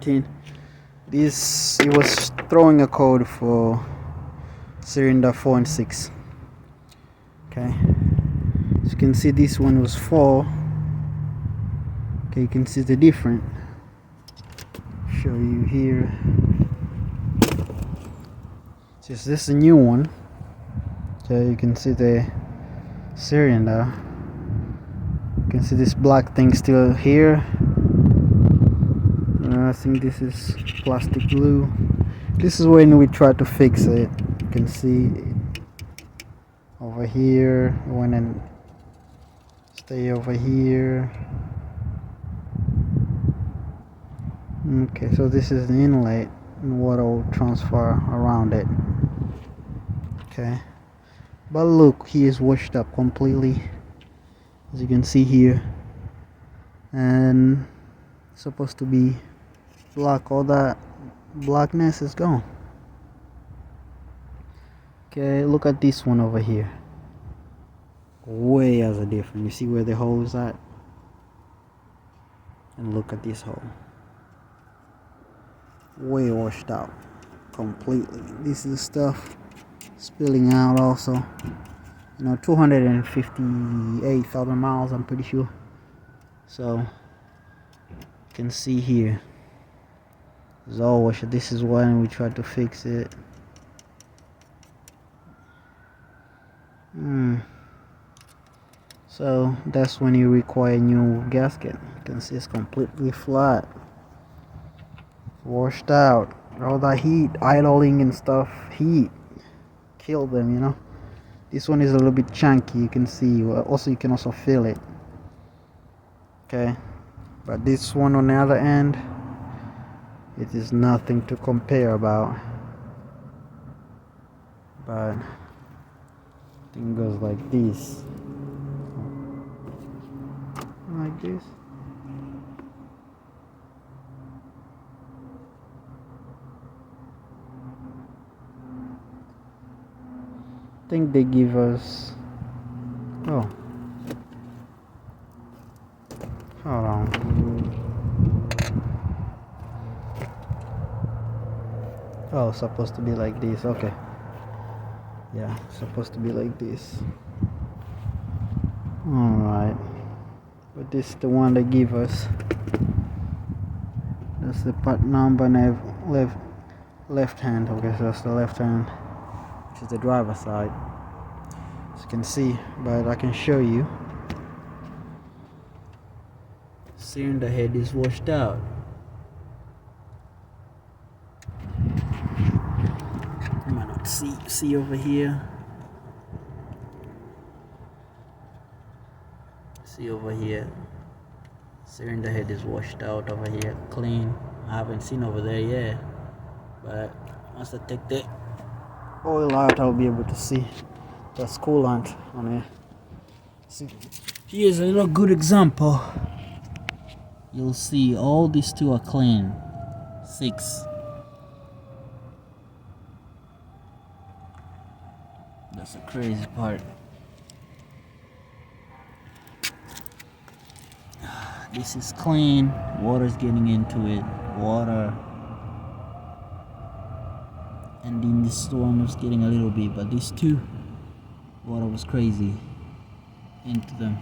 This, it was throwing a code for cylinder 4 and 6. Okay, as you can see, this one was 4. Okay, you can see the difference. Show you here. This is a new one. Okay, you can see the cylinder. You can see this black thing still here. I think this is plastic glue. This is when we try to fix it. You can see over here, when and stay over here. Okay, so this is the inlet, and water will transfer around it. Okay, but look, he is washed up completely, as you can see here, and it's supposed to be black. All that blackness is gone. Okay, look at this one over here. Way has a difference. You see where the hole is at? And look at this hole. Way washed out completely. This is stuff spilling out also. You know, 258,000 miles, I'm pretty sure. So you can see here, it's all washed. This is when we try to fix it. So that's when you require a new gasket. You can see it's completely flat, washed out. All that heat, idling and stuff, heat killed them, you know. This one is a little bit chunky, you can see. Also, you can also feel it. Okay, but this one on the other end, it is nothing to compare about. But thing goes like this. Like this. I think they give us, oh, hold on. Oh, supposed to be like this. Okay, yeah, supposed to be like this. All right, but this is the one they give us. That's the part number, and left hand. Okay, so that's the left hand, which is the driver's side, as you can see. But I can show you. Cylinder head is washed out. You might not see over here. See over here. Cylinder head is washed out over here, clean. I haven't seen over there yet, but once I take the oil out, I'll be able to see that's coolant on it. See, here's a little good example. You'll see all these two are clean. 6. That's the crazy part. This is clean. Water's getting into it. Water. And then this one was getting a little bit, but these two, water was crazy into them.